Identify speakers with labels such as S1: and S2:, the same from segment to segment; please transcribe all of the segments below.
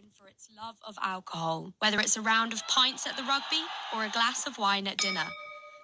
S1: known for its love of alcohol, whether it's a round of pints at the rugby or a glass of wine at dinner.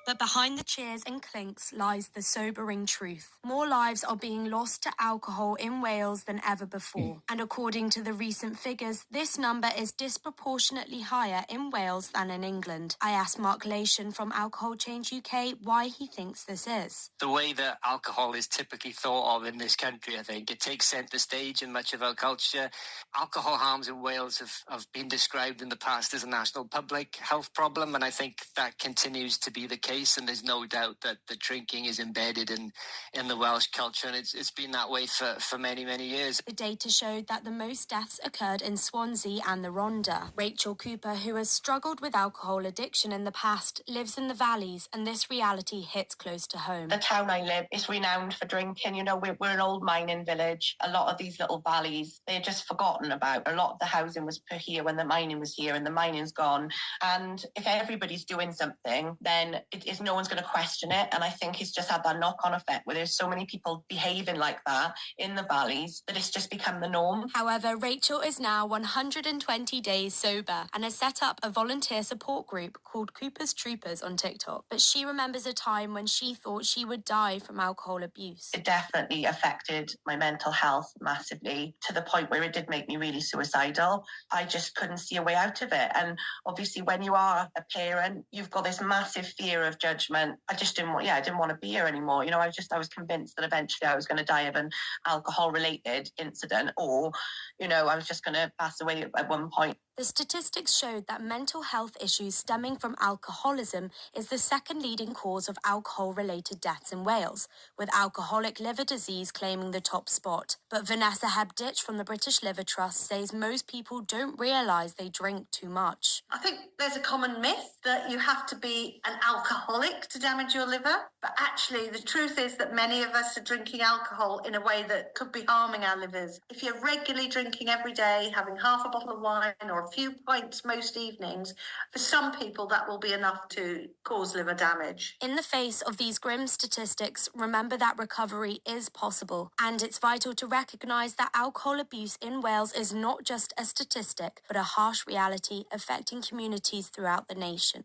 S1: But behind the cheers and clinks lies the sobering truth. More lives are being lost to alcohol in Wales than ever before. And according to the recent figures, this number is disproportionately higher in Wales than in England. I asked Mark Lation from Alcohol Change UK why he thinks this is.
S2: The way that alcohol is typically thought of in this country, I think, it takes centre stage in much of our culture. Alcohol harms in Wales have been described in the past as a national public health problem, and I think that continues to be the case, and there's no doubt that the drinking is embedded in the Welsh culture, and it's been that way for many, many years.
S1: The data showed that the most deaths occurred in Swansea and the Rhondda. Rachel Cooper, who has struggled with alcohol addiction in the past, lives in the valleys, and this reality hits close to home.
S3: The town I live is renowned for drinking. You know, we're an old mining village. A lot of these little valleys, they're just forgotten about. A lot of the housing was put here when the mining was here, and the mining's gone. And if everybody's doing something, then no one's going to question it. And I think it's just had that knock-on effect where there's so many people behaving like that in the valleys that it's just become the norm.
S1: However, Rachel is now 120 days sober and has set up a volunteer support group called Cooper's Troopers on TikTok. But she remembers a time when she thought she would die from alcohol abuse.
S3: It definitely affected my mental health massively, to the point where it did make me really suicidal. I just couldn't see a way out of it. And obviously when you are a parent, you've got this massive fear of judgment. I didn't want to be here anymore. You know, I was convinced that eventually I was going to die of an alcohol related incident, or, you know, I was just going to pass away at one point.
S1: The statistics showed that mental health issues stemming from alcoholism is the second leading cause of alcohol-related deaths in Wales, with alcoholic liver disease claiming the top spot. But Vanessa Hebditch from the British Liver Trust says most people don't realise they drink too much.
S4: I think there's a common myth that you have to be an alcoholic to damage your liver, but actually the truth is that many of us are drinking alcohol in a way that could be harming our livers. If you're regularly drinking every day, having half a bottle of wine or a few pints most evenings, for some people that will be enough to cause liver damage.
S1: In the face of these grim statistics, remember that recovery is possible, and it's vital to recognise that alcohol abuse in Wales is not just a statistic, but a harsh reality affecting communities throughout the nation.